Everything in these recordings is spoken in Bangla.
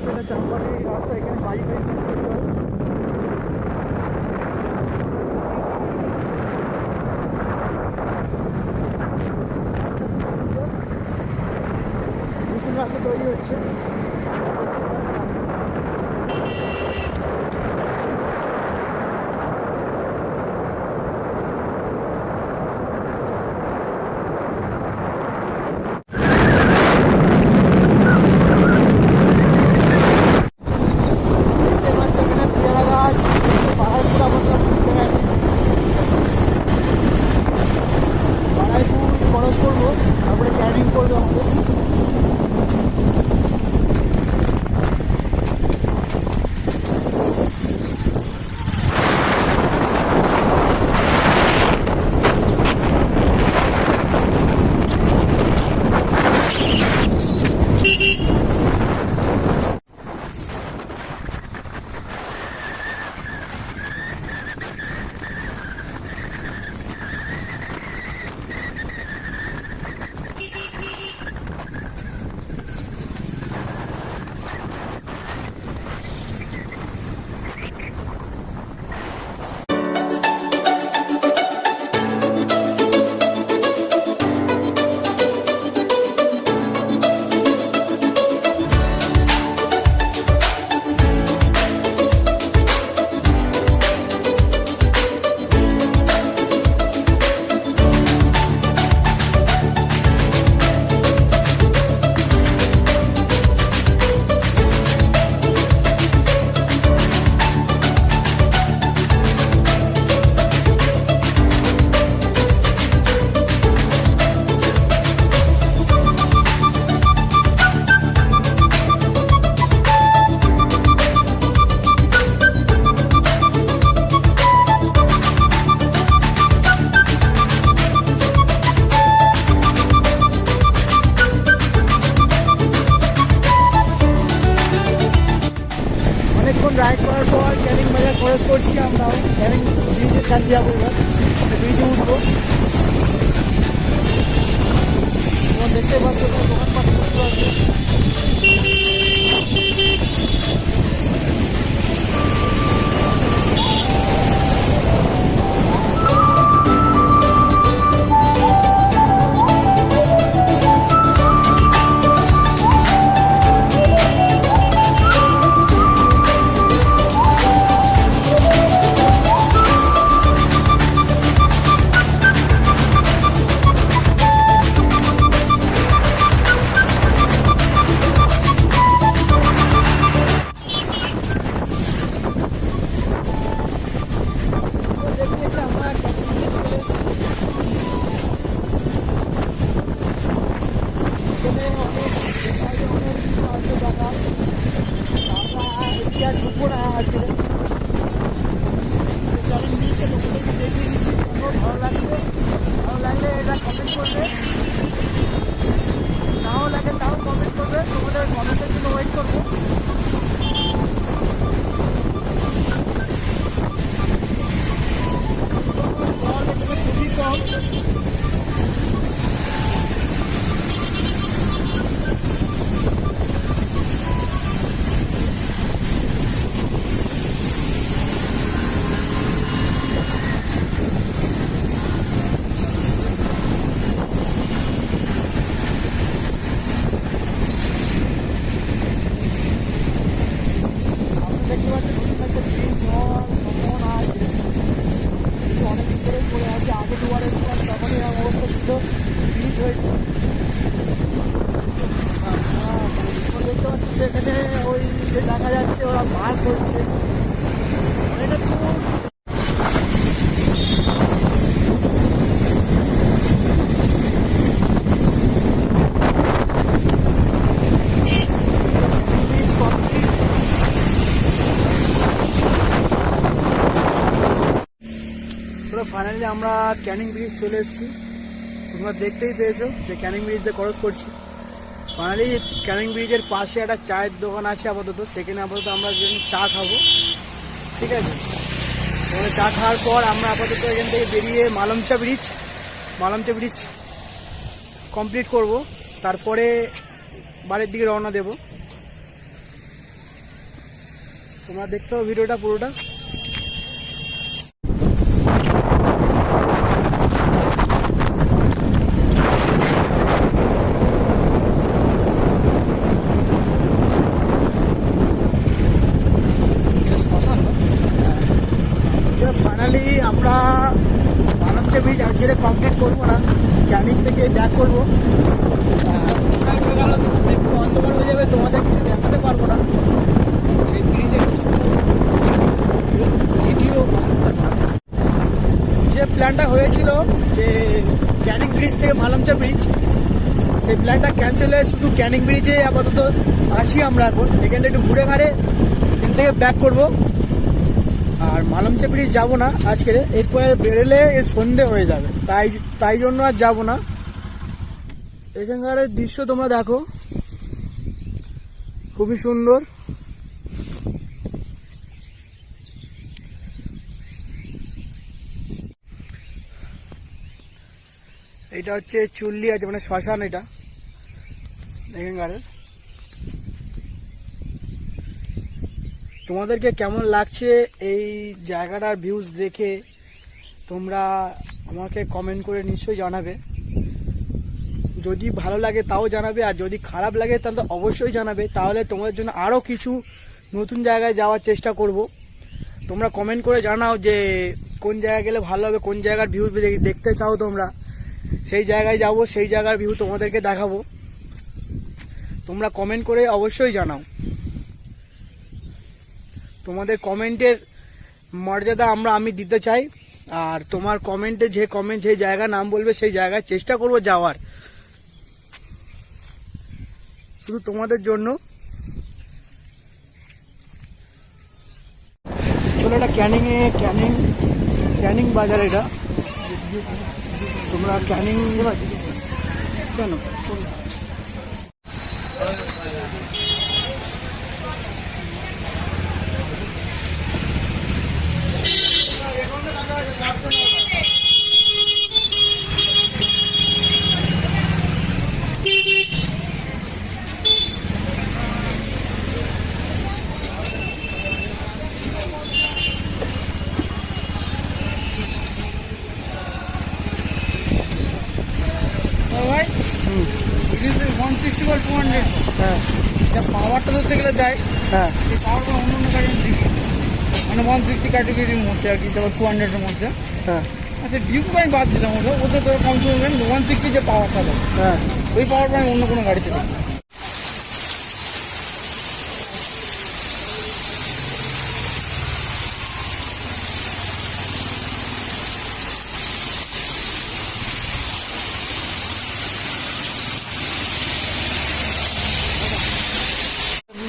আসছে, এটা চাম্পানি রাস্তা, এখানে বাইক বাইক নতুন রাস্তা তৈরি হচ্ছে। রাইড করার পর ক্যানিং বাজার খরচ করছি। আমরাও ক্যানিং ব্রিজের কাছে যাবো, এবার ব্রিজে উঠবো। তোমার দেখতে পাচ্ছ দোকানপাট করতে পারবে। সেখানে ওই যে দেখা যাচ্ছে ওরা মাছ ধরছে অনেকটা দূর। ফাইনালি আমরা ক্যানিং ব্রিজ চলে এসেছি। তোমরা দেখতেই পেয়েছো যে ক্যানিং ব্রিজে ক্রস করছি। ফাইনালি ক্যানিং ব্রিজের পাশে একটা চায়ের দোকান আছে আপাতত, সেখানে আপাতত আমরা চা খাবো, ঠিক আছে। ওখানে চা খাওয়ার পর আমরা আপাতত এখান থেকে বেরিয়ে মালঞ্চা ব্রিজ কমপ্লিট করব, তারপরে বাড়ির দিকে রওনা দেব। তোমরা দেখতে পাবো ভিডিওটা পুরোটা। ফাইনালি আমরা মানবচা ব্রিজ আজকে কমপ্লিট করবো না, ক্যানিং থেকে ব্যাক করবো। একটু অন্ধকার হয়ে যাবে, তোমাদের কিছু দেখাতে পারবো না, সেই ব্রিজের কিছু ভিডিও। যে প্ল্যানটা হয়েছিল যে ক্যানিং ব্রিজ থেকে মালমচা ব্রিজ, সেই প্ল্যানটা ক্যান্সেল হয়ে শুধু ক্যানিং ব্রিজে আপাতত আসি আমরা। এখন এখানটা একটু ঘুরে ঘাড়ে এখান থেকে ব্যাক করবো, আর মালমচা ব্রিজ যাবো না আজকে। এরপরে বেরোলে সন্ধে হয়ে যাবে, তাই জন্য আর যাবো না। এখানকার দৃশ্য তোমরা দেখো, খুবই সুন্দর। এটা হচ্ছে চুল্লি আছে, মানে শ্মশান এটা এখানকার। তোমাদেরকে কেমন লাগছে এই জায়গাটার ভিউজ দেখে তোমরা আমাকে কমেন্ট করে নিশ্চয়ই জানাবে। যদি ভালো লাগে তাও জানাবে, আর যদি খারাপ লাগে তাহলে তো অবশ্যই জানাবে। তাহলে তোমাদের জন্য আরও কিছু নতুন জায়গায় যাওয়ার চেষ্টা করব। তোমরা কমেন্ট করে জানাও যে কোন জায়গায় গেলে ভালো হবে, কোন জায়গার ভিউ দেখতে চাও তোমরা, সেই জায়গায় যাব, সেই জায়গার ভিউ তোমাদেরকে দেখাবো। তোমরা কমেন্ট করে অবশ্যই জানাও। তোমাদের কমেন্টের মর্যাদা আমি দিতে চাই, আর তোমার কমেন্টে যে জায়গার নাম বলবে সেই জায়গায় চেষ্টা করব যাওয়ার, শুধু তোমাদের জন্য। চলো, এটা ক্যানিং বাজার। এটা তোমরা ক্যানিং কেন ভাই 160 বা 200, হ্যাঁ যা পাওয়ারটা ধরতে গেলে দেয়, হ্যাঁ সেই পাওয়ারটা অন্য গাড়ি মানে 160 ক্যাটাগরির মধ্যে আর কি, তারপর 200-এর মধ্যে। হ্যাঁ আচ্ছা, ডিউকে আমি বাদ দিলাম, ওদের তো কম চলবেন। 160 যে পাওয়ারটা দেয়, হ্যাঁ ওই পাওয়ারটা আমি অন্য কোনো গাড়িতে দেবো।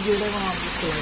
ভিডিওটা এখন আপলোড করে